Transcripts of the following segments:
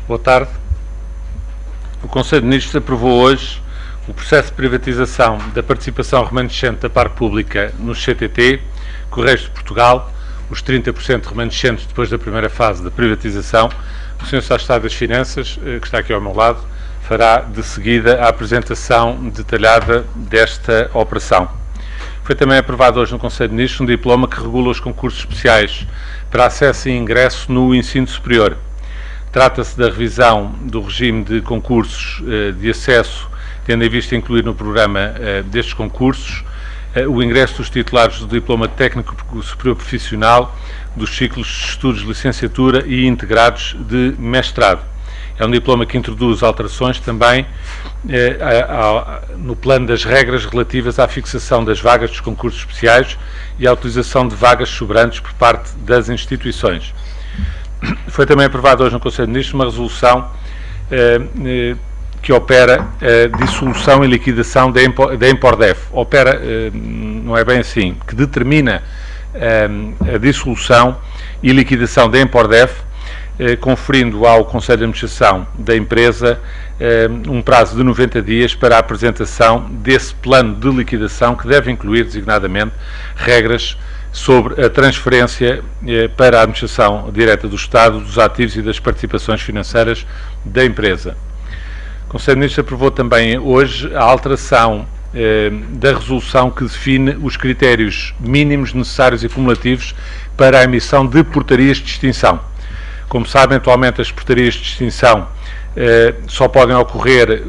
Boa tarde. O Conselho de Ministros aprovou hoje o processo de privatização da participação remanescente da parte pública no CTT, Correios de Portugal, os 30% remanescentes depois da primeira fase da privatização. O Sr. Secretário de Estado das Finanças, que está aqui ao meu lado, fará de seguida a apresentação detalhada desta operação. Foi também aprovado hoje no Conselho de Ministros um diploma que regula os concursos especiais para acesso e ingresso no ensino superior. Trata-se da revisão do regime de concursos de acesso, tendo em vista incluir no programa destes concursos o ingresso dos titulares do Diploma Técnico Superior Profissional, dos ciclos de estudos de licenciatura e integrados de mestrado. É um diploma que introduz alterações também no plano das regras relativas à fixação das vagas dos concursos especiais e à utilização de vagas sobrantes por parte das instituições. Foi também aprovado hoje no Conselho de Ministros uma resolução que opera a dissolução e liquidação da Empordef. Opera, não é bem assim, que determina a dissolução e liquidação da Empordef, conferindo ao Conselho de Administração da empresa um prazo de 90 dias para a apresentação desse plano de liquidação, que deve incluir, designadamente, regras sobre a transferência para a administração direta do Estado dos ativos e das participações financeiras da empresa. O Conselho de Ministros aprovou também hoje a alteração da resolução que define os critérios mínimos necessários e cumulativos para a emissão de portarias de extinção. Como sabem, atualmente as portarias de extinção só podem ocorrer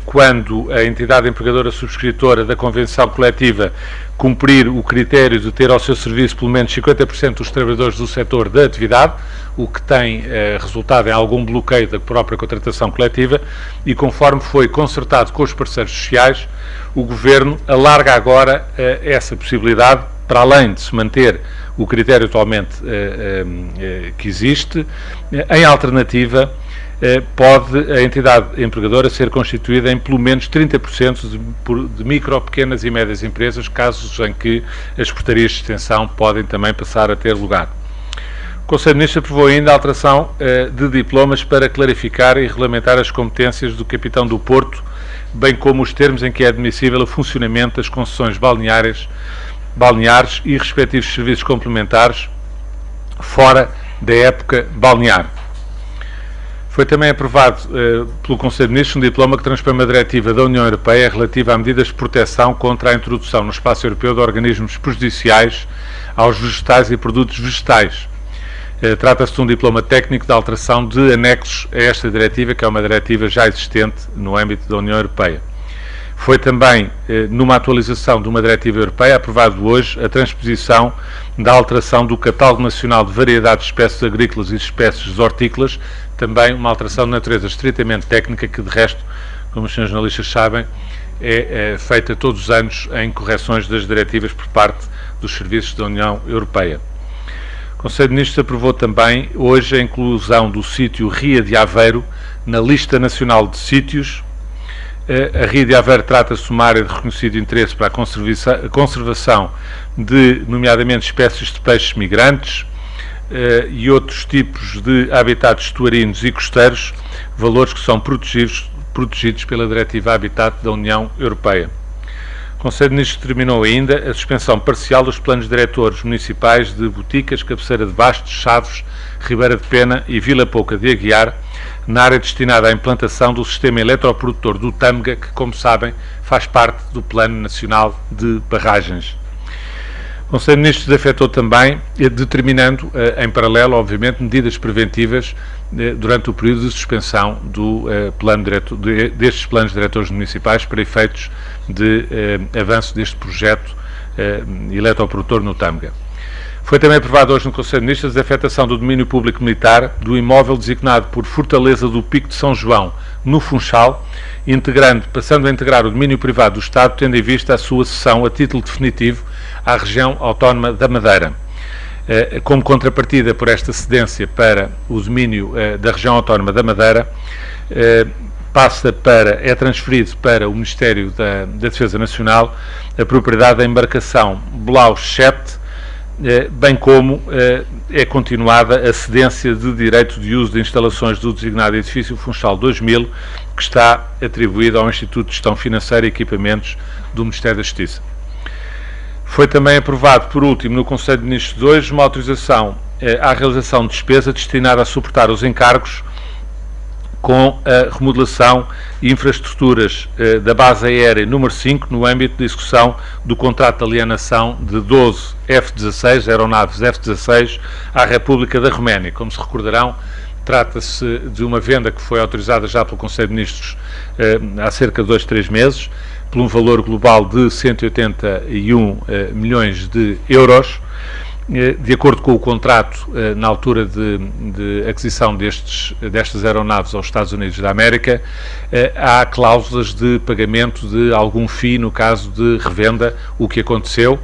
quando a entidade empregadora subscritora da convenção coletiva cumprir o critério de ter ao seu serviço pelo menos 50% dos trabalhadores do setor da atividade, o que tem resultado em algum bloqueio da própria contratação coletiva, e conforme foi concertado com os parceiros sociais, o Governo alarga agora essa possibilidade, para além de se manter o critério atualmente que existe. Em alternativa, pode a entidade empregadora ser constituída em pelo menos 30% de micro, pequenas e médias empresas, casos em que as portarias de extensão podem também passar a ter lugar. O Conselho de Ministros aprovou ainda a alteração de diplomas para clarificar e regulamentar as competências do capitão do Porto, bem como os termos em que é admissível o funcionamento das concessões balneares e respectivos serviços complementares fora da época balnear. Foi também aprovado pelo Conselho de Ministros um diploma que transpõe uma diretiva da União Europeia relativa a medidas de proteção contra a introdução no espaço europeu de organismos prejudiciais aos vegetais e produtos vegetais. Trata-se de um diploma técnico de alteração de anexos a esta diretiva, que é uma diretiva já existente no âmbito da União Europeia. Foi também, numa atualização de uma diretiva europeia, aprovado hoje a transposição da alteração do Catálogo Nacional de Variedades de Espécies Agrícolas e Espécies Hortícolas, também uma alteração de natureza estritamente técnica que, de resto, como os senhores jornalistas sabem, é feita todos os anos em correções das diretivas por parte dos serviços da União Europeia. O Conselho de Ministros aprovou também hoje a inclusão do sítio Ria de Aveiro na lista nacional de sítios. A Ria de Aveiro trata-se de uma área de reconhecido interesse para a conservação de, nomeadamente, espécies de peixes migrantes e outros tipos de habitats estuarinos e costeiros, valores que são protegidos pela Diretiva Habitat da União Europeia. O Conselho de Ministros determinou ainda a suspensão parcial dos planos diretores municipais de Boticas, Cabeceira de Bastos, Chaves, Ribeira de Pena e Vila Pouca de Aguiar, na área destinada à implantação do sistema eletroprodutor do Tâmega, que, como sabem, faz parte do Plano Nacional de Barragens. O Conselho de Ministros afetou também, determinando, em paralelo, obviamente, medidas preventivas durante o período de suspensão destes planos diretores municipais para efeitos de avanço deste projeto eletroprodutor no Tâmega. Foi também aprovado hoje no Conselho de Ministros a afetação do domínio público militar do imóvel designado por Fortaleza do Pico de São João, no Funchal, passando a integrar o domínio privado do Estado, tendo em vista a sua cessão a título definitivo à região autónoma da Madeira. Como contrapartida por esta cedência para o domínio da região autónoma da Madeira, é transferido para o Ministério da Defesa Nacional a propriedade da embarcação Blau 7, bem como é continuada a cedência de direito de uso de instalações do designado Edifício Funchal 2000, que está atribuído ao Instituto de Gestão Financeira e Equipamentos do Ministério da Justiça. Foi também aprovado, por último, no Conselho de Ministros de hoje, uma autorização à realização de despesa destinada a suportar os encargos com a remodelação e infraestruturas da base aérea número 5, no âmbito da execução do contrato de alienação de 12 F-16, aeronaves F-16, à República da Roménia. Como se recordarão, trata-se de uma venda que foi autorizada já pelo Conselho de Ministros há cerca de 2-3 meses, por um valor global de 181 milhões de euros. De acordo com o contrato, na altura de aquisição destas aeronaves aos Estados Unidos da América, há cláusulas de pagamento de algum FII no caso de revenda, o que aconteceu.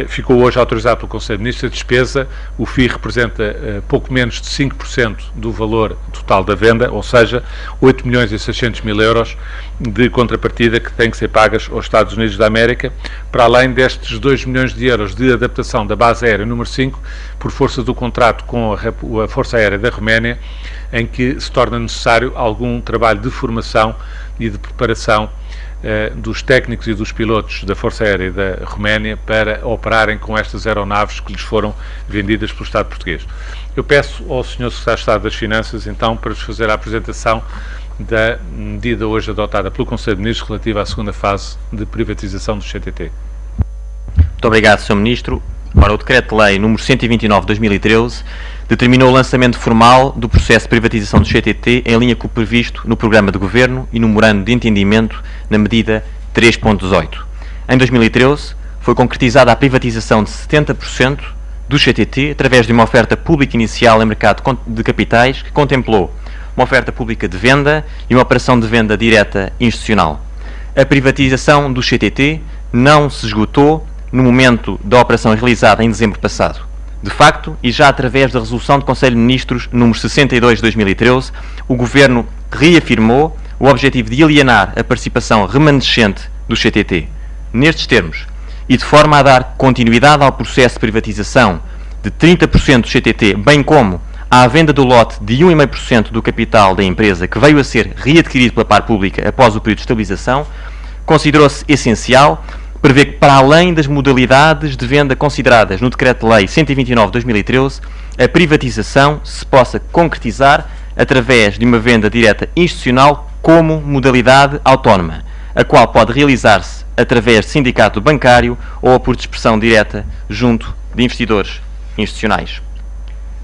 Ficou hoje autorizado pelo Conselho de Ministros a despesa. O FII representa pouco menos de 5% do valor total da venda, ou seja, 8 milhões e 600 mil euros de contrapartida que têm que ser pagas aos Estados Unidos da América, para além destes 2 milhões de euros de adaptação da base aérea número 5, por força do contrato com a Força Aérea da Roménia, em que se torna necessário algum trabalho de formação e de preparação dos técnicos e dos pilotos da Força Aérea da Roménia para operarem com estas aeronaves que lhes foram vendidas pelo Estado português. Eu peço ao Sr. Secretário de Estado das Finanças, então, para nos fazer a apresentação da medida hoje adotada pelo Conselho de Ministros relativa à segunda fase de privatização do CTT. Muito obrigado, Sr. Ministro. Ora, o Decreto-Lei número 129 de 2013 determinou o lançamento formal do processo de privatização do CTT em linha com o previsto no Programa de Governo e no Memorando de Entendimento na medida 3.18. Em 2013, foi concretizada a privatização de 70% do CTT através de uma oferta pública inicial em mercado de capitais que contemplou uma oferta pública de venda e uma operação de venda direta institucional. A privatização do CTT não se esgotou no momento da operação realizada em dezembro passado. De facto, e já através da resolução do Conselho de Ministros número 62 de 2013, o Governo reafirmou o objetivo de alienar a participação remanescente do CTT. Nestes termos, e de forma a dar continuidade ao processo de privatização de 30% do CTT, bem como à venda do lote de 1,5% do capital da empresa que veio a ser readquirido pela par pública após o período de estabilização, considerou-se essencial prever que, para além das modalidades de venda consideradas no Decreto-Lei 129 de 2013, a privatização se possa concretizar através de uma venda direta institucional como modalidade autónoma, a qual pode realizar-se através de sindicato bancário ou por dispersão direta junto de investidores institucionais.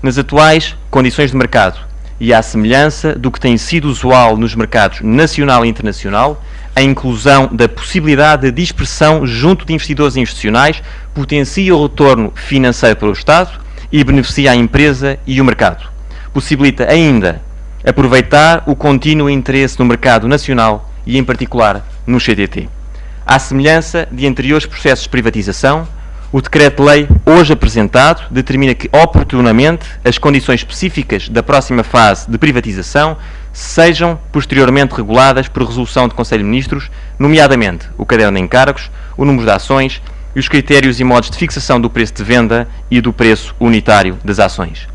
Nas atuais condições de mercado e à semelhança do que tem sido usual nos mercados nacional e internacional, a inclusão da possibilidade de dispersão junto de investidores institucionais potencia o retorno financeiro para o Estado e beneficia a empresa e o mercado. Possibilita ainda aproveitar o contínuo interesse no mercado nacional e, em particular, no CTT. À semelhança de anteriores processos de privatização, o Decreto-Lei hoje apresentado determina que, oportunamente, as condições específicas da próxima fase de privatização sejam posteriormente reguladas por resolução do Conselho de Ministros, nomeadamente o caderno de encargos, o número de ações e os critérios e modos de fixação do preço de venda e do preço unitário das ações.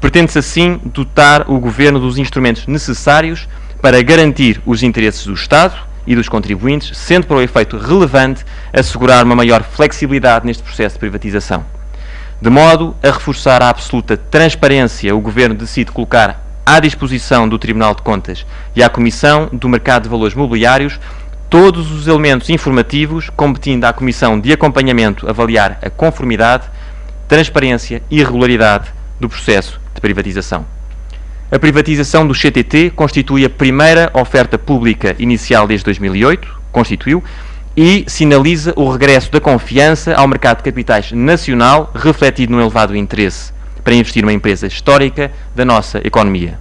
Pretende-se assim dotar o Governo dos instrumentos necessários para garantir os interesses do Estado e dos contribuintes, sendo para o efeito relevante assegurar uma maior flexibilidade neste processo de privatização. De modo a reforçar a absoluta transparência, o Governo decide colocar à disposição do Tribunal de Contas e à Comissão do Mercado de Valores Mobiliários todos os elementos informativos competindo à Comissão de Acompanhamento avaliar a conformidade, transparência e regularidade do processo de privatização. A privatização do CTT constitui a primeira oferta pública inicial desde 2008, e sinaliza o regresso da confiança ao mercado de capitais nacional, refletido no elevado interesse para investir numa empresa histórica da nossa economia.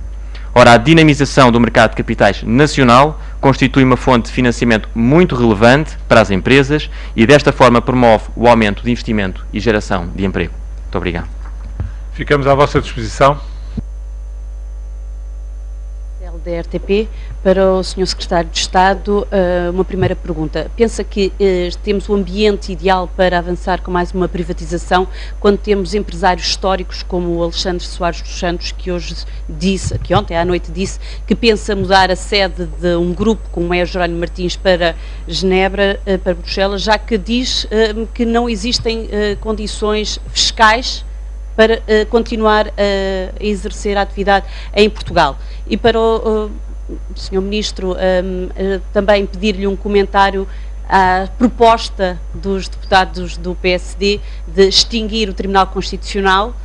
Ora, a dinamização do mercado de capitais nacional constitui uma fonte de financiamento muito relevante para as empresas e, desta forma, promove o aumento de investimento e geração de emprego. Muito obrigado. Ficamos à vossa disposição. da RTP. Para o Sr. Secretário de Estado, uma primeira pergunta. Pensa que temos o ambiente ideal para avançar com mais uma privatização quando temos empresários históricos como o Alexandre Soares dos Santos, que ontem à noite disse que pensa mudar a sede de um grupo como é Jerónimo Martins para Genebra, para Bruxelas, já que diz que não existem condições fiscais para continuar a exercer a atividade em Portugal. E para o Sr. Ministro, também pedir-lhe um comentário à proposta dos deputados do PSD de extinguir o Tribunal Constitucional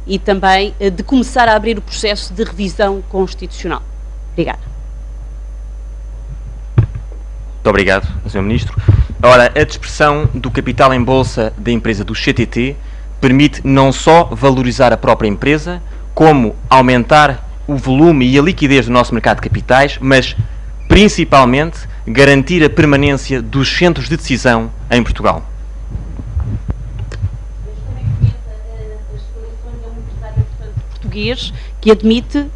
e também de começar a abrir o processo de revisão constitucional. Obrigada. Muito obrigado, Sr. Ministro. Ora, a dispersão do capital em bolsa da empresa do CTT permite não só valorizar a própria empresa, como aumentar o volume e a liquidez do nosso mercado de capitais, mas principalmente garantir a permanência dos centros de decisão em Portugal. As declarações de um empresário português que admite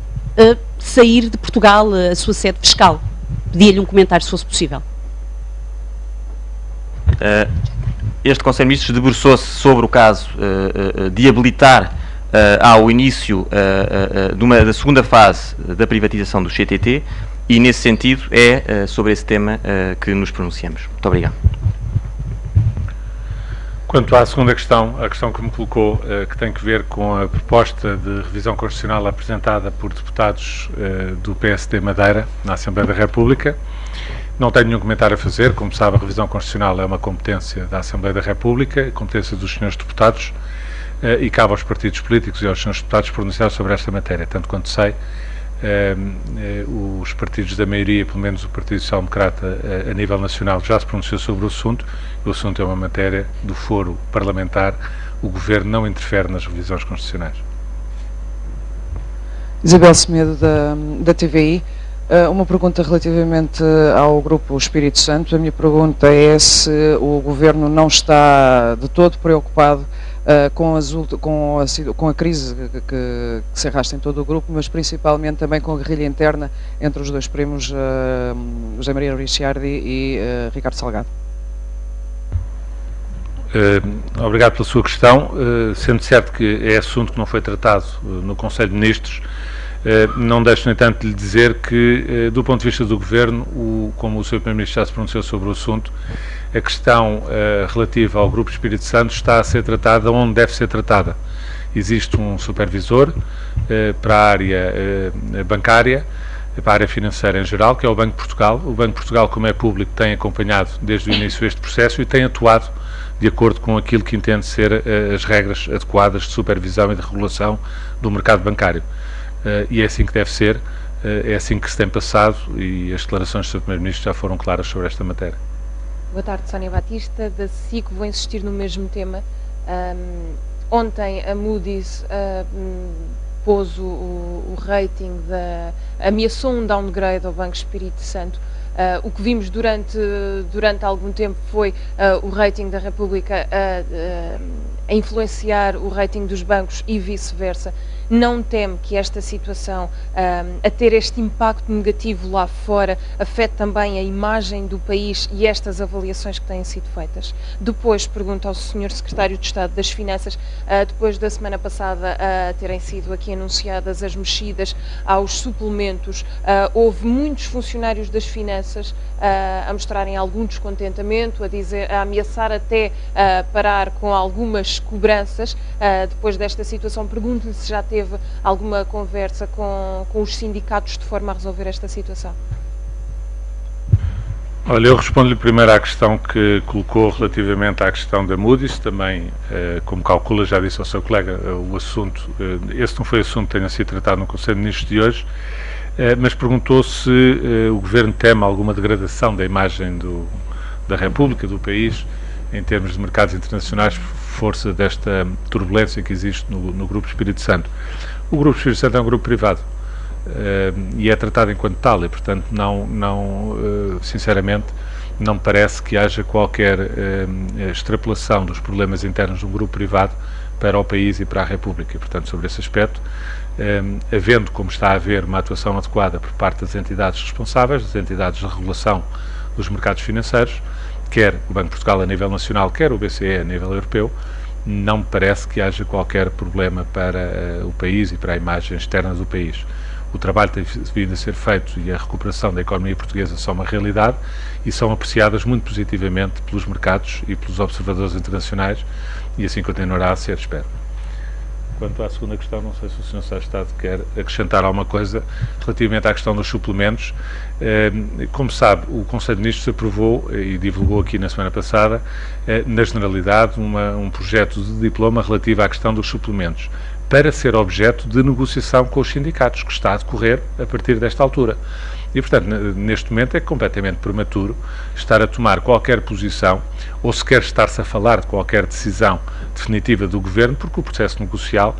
sair de Portugal, a sua sede fiscal. Pedia-lhe um comentário, se fosse possível. Este Conselho de Ministros debruçou-se sobre o caso de habilitar ao início da segunda fase da privatização do CTT e, nesse sentido, é sobre esse tema que nos pronunciamos. Muito obrigado. Quanto à segunda questão, a questão que me colocou, que tem que ver com a proposta de revisão constitucional apresentada por deputados do PSD Madeira na Assembleia da República, não tenho nenhum comentário a fazer. Como sabe, a revisão constitucional é uma competência da Assembleia da República, competência dos senhores deputados, e cabe aos partidos políticos e aos senhores deputados pronunciar sobre esta matéria. Tanto quanto sei, os partidos da maioria, pelo menos o Partido Social Democrata a nível nacional, já se pronunciou sobre o assunto. O assunto é uma matéria do foro parlamentar. O Governo não interfere nas revisões constitucionais. Isabel Semedo, da TVI. Uma pergunta relativamente ao Grupo Espírito Santo. A minha pergunta é se o Governo não está de todo preocupado com a crise que se arrasta em todo o grupo, mas principalmente também com a guerrilha interna entre os dois primos, José Maria Ricciardi e Ricardo Salgado. Obrigado pela sua questão. Sendo certo que é assunto que não foi tratado no Conselho de Ministros, não deixo, no entanto, de lhe dizer que, do ponto de vista do Governo, como o Sr. Primeiro-Ministro já se pronunciou sobre o assunto, a questão relativa ao Grupo Espírito Santo está a ser tratada onde deve ser tratada. Existe um supervisor para a área bancária, para a área financeira em geral, que é o Banco de Portugal. O Banco de Portugal, como é público, tem acompanhado desde o início este processo e tem atuado de acordo com aquilo que entende ser as regras adequadas de supervisão e de regulação do mercado bancário. E é assim que deve ser, é assim que se tem passado, e as declarações do Sr. Primeiro-Ministro já foram claras sobre esta matéria. Boa tarde, Sónia Batista, da SIC. Vou insistir no mesmo tema. Ontem a Moody's pôs o rating, ameaçou um downgrade ao Banco Espírito Santo. O que vimos durante algum tempo foi o rating da República a influenciar o rating dos bancos e vice-versa. Não teme que esta situação, a ter este impacto negativo lá fora, afete também a imagem do país e estas avaliações que têm sido feitas? Depois, pergunto ao Sr. Secretário de Estado das Finanças, depois da semana passada terem sido aqui anunciadas as mexidas aos suplementos, houve muitos funcionários das finanças a mostrarem algum descontentamento, a ameaçar até parar com algumas cobranças. Depois desta situação, pergunto-lhe se já teve alguma conversa com os sindicatos de forma a resolver esta situação. Olha, eu respondo-lhe primeiro à questão que colocou relativamente à questão da Moody's. Também, como calcula, já disse ao seu colega, o assunto, esse não foi assunto que tenha sido tratado no Conselho de Ministros de hoje, mas perguntou se o Governo teme alguma degradação da imagem da República, do país, em termos de mercados internacionais, força desta turbulência que existe no Grupo Espírito Santo. O Grupo Espírito Santo é um grupo privado e é tratado enquanto tal, e portanto sinceramente não me parece que haja qualquer extrapolação dos problemas internos de um grupo privado para o país e para a República, e portanto sobre esse aspecto havendo, como está a haver, uma atuação adequada por parte das entidades responsáveis, das entidades de regulação dos mercados financeiros, quer o Banco de Portugal a nível nacional, quer o BCE a nível europeu, não me parece que haja qualquer problema para o país e para a imagem externa do país. O trabalho tem vindo a ser feito e a recuperação da economia portuguesa são uma realidade e são apreciadas muito positivamente pelos mercados e pelos observadores internacionais e assim continuará a ser, espero. Quanto à segunda questão, não sei se o Sr. Secretário de Estado quer acrescentar alguma coisa relativamente à questão dos suplementos. Como sabe, o Conselho de Ministros aprovou e divulgou aqui na semana passada, na generalidade, um projeto de diploma relativo à questão dos suplementos, para ser objeto de negociação com os sindicatos, que está a decorrer a partir desta altura. E, portanto, neste momento é completamente prematuro estar a tomar qualquer posição ou sequer estar-se a falar de qualquer decisão definitiva do Governo, porque o processo negocial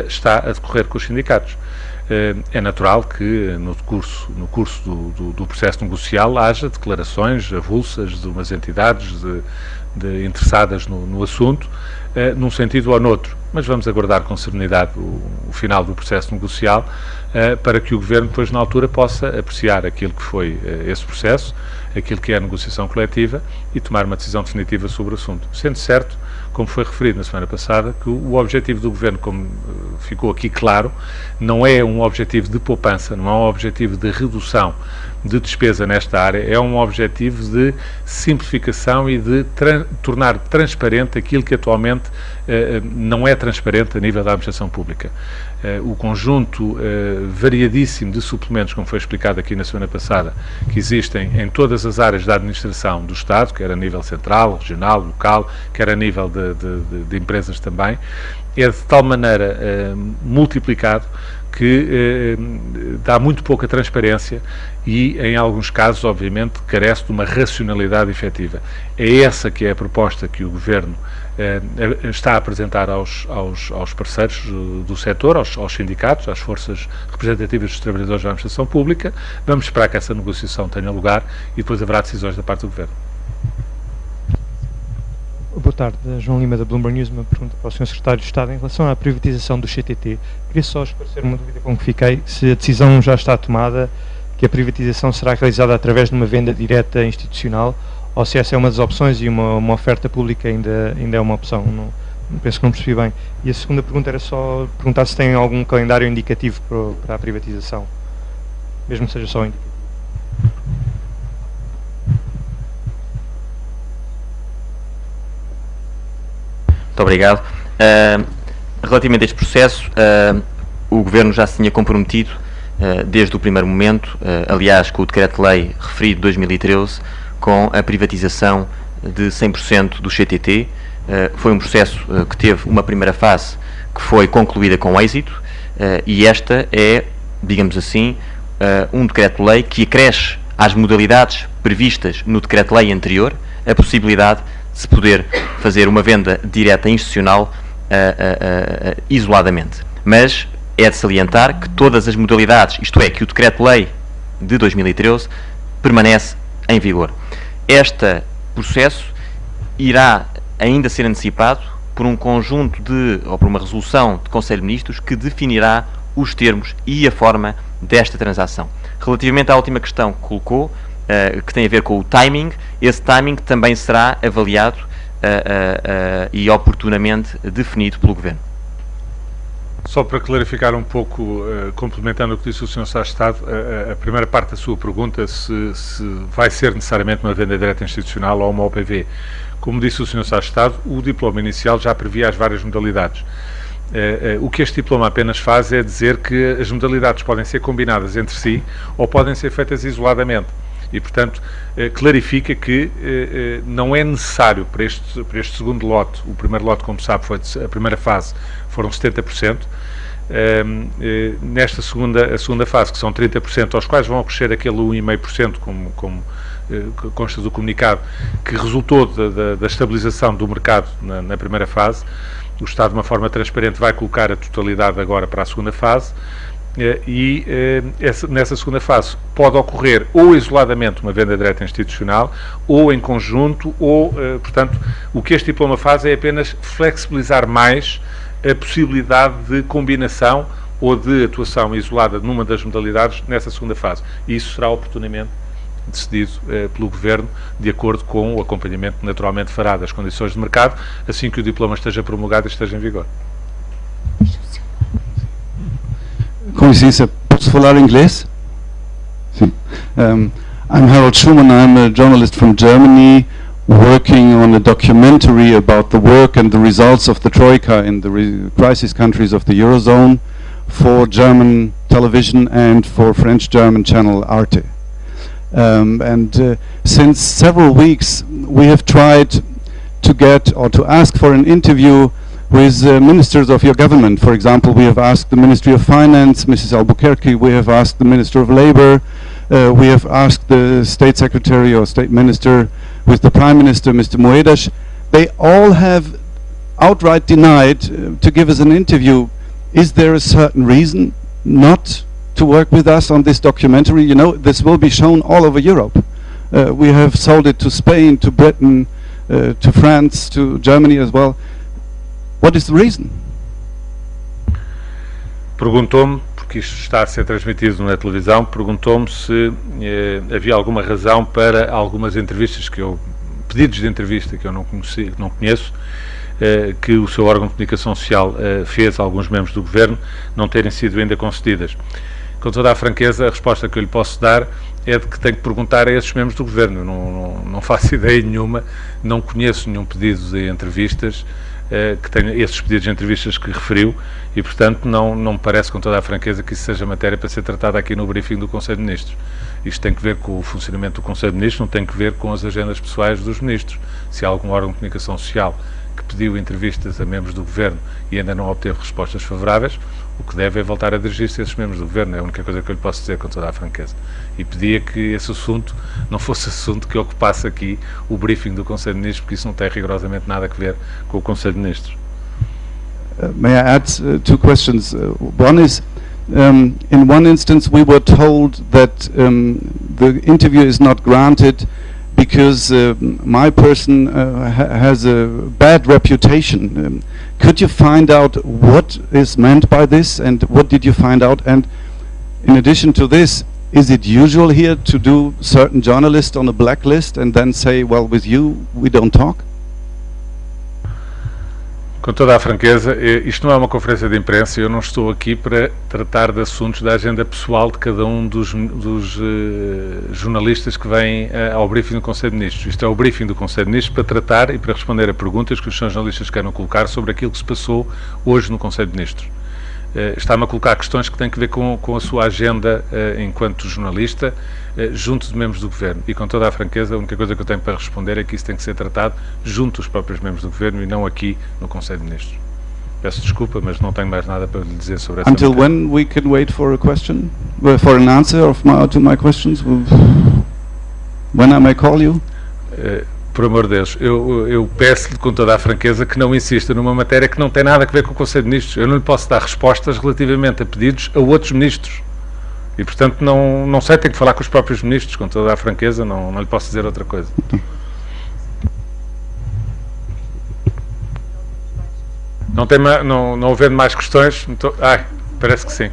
está a decorrer com os sindicatos. É natural que no curso do processo negocial haja declarações avulsas de umas entidades interessadas no assunto, num sentido ou noutro, mas vamos aguardar com serenidade o final do processo negocial para que o Governo depois na altura possa apreciar aquilo que foi esse processo, aquilo que é a negociação coletiva e tomar uma decisão definitiva sobre o assunto. Sendo certo, como foi referido na semana passada, que o objetivo do Governo, como ficou aqui claro, não é um objetivo de poupança, não é um objetivo de redução de despesa nesta área, é um objetivo de simplificação e de tornar transparente aquilo que atualmente não é transparente a nível da administração pública. O conjunto variadíssimo de suplementos, como foi explicado aqui na semana passada, que existem em todas as áreas da administração do Estado, quer a nível central, regional, local, quer a nível de empresas também, é de tal maneira multiplicado que dá muito pouca transparência e, em alguns casos, obviamente, carece de uma racionalidade efetiva. É essa que é a proposta que o Governo está a apresentar aos parceiros do setor, aos sindicatos, às forças representativas dos trabalhadores da administração pública. Vamos esperar que essa negociação tenha lugar e depois haverá decisões da parte do Governo. Boa tarde, João Lima da Bloomberg News. Uma pergunta para o Sr. Secretário de Estado em relação à privatização do CTT. Queria só esclarecer uma dúvida com que fiquei, se a decisão já está tomada, que a privatização será realizada através de uma venda direta institucional, ou se essa é uma das opções e uma oferta pública ainda é uma opção. Não penso que não percebi bem. E a segunda pergunta era só perguntar se tem algum calendário indicativo para a privatização, mesmo que seja só indicativo. Muito obrigado. Relativamente a este processo, o Governo já se tinha comprometido desde o primeiro momento, aliás, com o Decreto-Lei referido de 2013, com a privatização de 100% do CTT. Foi um processo que teve uma primeira fase que foi concluída com êxito e esta é, digamos assim, um Decreto-Lei que acresce às modalidades previstas no Decreto-Lei anterior a possibilidade de se poder fazer uma venda direta institucional isoladamente. Mas é de salientar que todas as modalidades, isto é, que o Decreto-Lei de 2013 permanece em vigor. Este processo irá ainda ser antecipado por um conjunto ou por uma resolução de Conselho de Ministros que definirá os termos e a forma desta transação. Relativamente à última questão que colocou, que tem a ver com o timing, esse timing também será avaliado e oportunamente definido pelo Governo. Só para clarificar um pouco, complementando o que disse o Sr. Secretário de Estado, a primeira parte da sua pergunta, se vai ser necessariamente uma venda direta institucional ou uma OPV. Como disse o Sr. Secretário de Estado, o diploma inicial já previa as várias modalidades. O que este diploma apenas faz é dizer que as modalidades podem ser combinadas entre si ou podem ser feitas isoladamente. E, portanto, clarifica que não é necessário para este segundo lote, o primeiro lote, como sabe, foi a primeira fase, foram 70%, nesta segunda fase, que são 30%, aos quais vão acrescer aquele 1,5%, como consta do comunicado, que resultou da estabilização do mercado na primeira fase. O Estado, de uma forma transparente, vai colocar a totalidade agora para a segunda fase, e nessa segunda fase pode ocorrer ou isoladamente uma venda direta institucional ou em conjunto, ou, portanto, o que este diploma faz é apenas flexibilizar mais a possibilidade de combinação ou de atuação isolada numa das modalidades nessa segunda fase. E isso será oportunamente decidido pelo Governo, de acordo com o acompanhamento que naturalmente fará das condições de mercado, assim que o diploma esteja promulgado e esteja em vigor. Com licença, posso falar inglês? Sim. I'm Harold Schumann. I'm a journalist from Germany working on a documentary about the work and the results of the Troika in the crisis countries of the Eurozone for German television and for French-German channel Arte. Since several weeks we have tried to get or to ask for an interview with ministers of your government. For example, we have asked the Ministry of Finance, Mrs. Albuquerque, we have asked the Minister of Labour, we have asked the State Secretary or State Minister with the Prime Minister, Mr. Moedas. They all have outright denied to give us an interview. Is there a certain reason not to work with us on this documentary? You know, this will be shown all over Europe. We have sold it to Spain, to Britain, to France, to Germany as well. What is the reason? Perguntou-me, porque isto está a ser transmitido na televisão, perguntou-me se havia alguma razão para algumas entrevistas pedidos de entrevista que eu não conheço, que o seu órgão de comunicação social fez a alguns membros do Governo, não terem sido ainda concedidas. Com toda a franqueza, a resposta que eu lhe posso dar é de que tenho que perguntar a esses membros do Governo. Eu não faço ideia nenhuma, não conheço nenhum pedido de entrevistas que tenha esses pedidos de entrevistas que referiu e, portanto, não me parece com toda a franqueza que isso seja matéria para ser tratada aqui no briefing do Conselho de Ministros. Isto tem que ver com o funcionamento do Conselho de Ministros, não tem que ver com as agendas pessoais dos ministros. Se há algum órgão de comunicação social que pediu entrevistas a membros do Governo e ainda não obteve respostas favoráveis, o que deve é voltar a dirigir-se a esses membros do Governo, é a única coisa que eu lhe posso dizer com toda a franqueza. E pedia que esse assunto não fosse assunto que ocupasse aqui o briefing do Conselho de Ministros, porque isso não tem rigorosamente nada a ver com o Conselho de Ministros. May I add two questions? One is, in one instance we were told that the interview is not granted because my person has a bad reputation. Could you find out what is meant by this and what did you find out? And in addition to this, is it usual here to do certain journalists on a blacklist and then say, well, with you we don't talk? Com toda a franqueza, isto não é uma conferência de imprensa e eu não estou aqui para tratar de assuntos da agenda pessoal de cada um dos jornalistas que vêm ao briefing do Conselho de Ministros. Isto é o briefing do Conselho de Ministros para tratar e para responder a perguntas que os seus jornalistas queiram colocar sobre aquilo que se passou hoje no Conselho de Ministros. Está-me a colocar questões que têm que ver com a sua agenda enquanto jornalista, junto de membros do Governo. E com toda a franqueza, a única coisa que eu tenho para responder é que isso tem que ser tratado junto dos próprios membros do Governo e não aqui no Conselho de Ministros. Peço desculpa, mas não tenho mais nada para lhe dizer sobre essa Until matéria. when we can wait for a question, for an answer to my questions? When I may call you? Por amor de Deus, eu peço-lhe com toda a franqueza que não insista numa matéria que não tem nada a ver com o Conselho de Ministros. Eu não lhe posso dar respostas relativamente a pedidos a outros ministros. E, portanto, não sei, tenho que falar com os próprios ministros, com toda a franqueza, não lhe posso dizer outra coisa. Não havendo mais questões, parece que sim.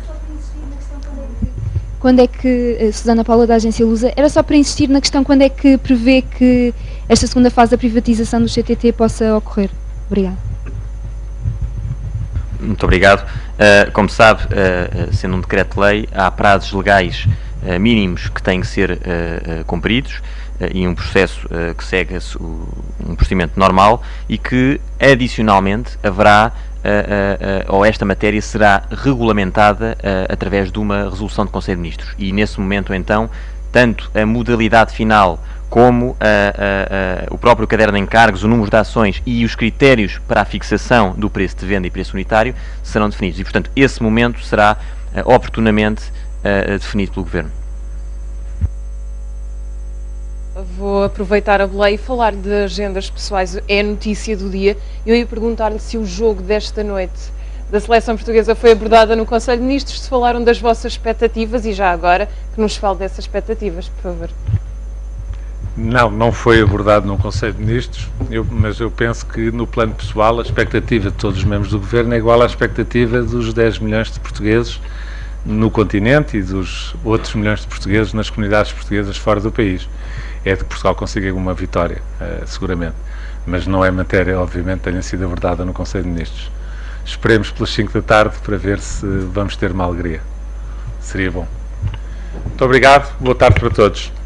Quando é que, Susana Paula da Agência Lusa, era só para insistir na questão, quando é que prevê que esta segunda fase da privatização do CTT possa ocorrer? Obrigada. Muito obrigado. Como sabe, sendo um decreto-lei, há prazos legais mínimos que têm que ser cumpridos e um processo que segue um procedimento normal e que, adicionalmente, haverá ou esta matéria será regulamentada através de uma resolução do Conselho de Ministros. E, nesse momento, então, tanto a modalidade final como o próprio caderno de encargos, o número de ações e os critérios para a fixação do preço de venda e preço unitário serão definidos. E, portanto, esse momento será oportunamente definido pelo Governo. Vou aproveitar a boleia e falar de agendas pessoais. É a notícia do dia. Eu ia perguntar-lhe se o jogo desta noite da seleção portuguesa foi abordada no Conselho de Ministros, se falaram das vossas expectativas e já agora que nos fale dessas expectativas, por favor. Não foi abordado num Conselho de Ministros, mas eu penso que no plano pessoal a expectativa de todos os membros do Governo é igual à expectativa dos 10 milhões de portugueses no continente e dos outros milhões de portugueses nas comunidades portuguesas fora do país. É de que Portugal consiga uma vitória, seguramente, mas não é matéria, obviamente, tenha sido abordada no Conselho de Ministros. Esperemos pelas 5 da tarde para ver se vamos ter uma alegria. Seria bom. Muito obrigado, boa tarde para todos.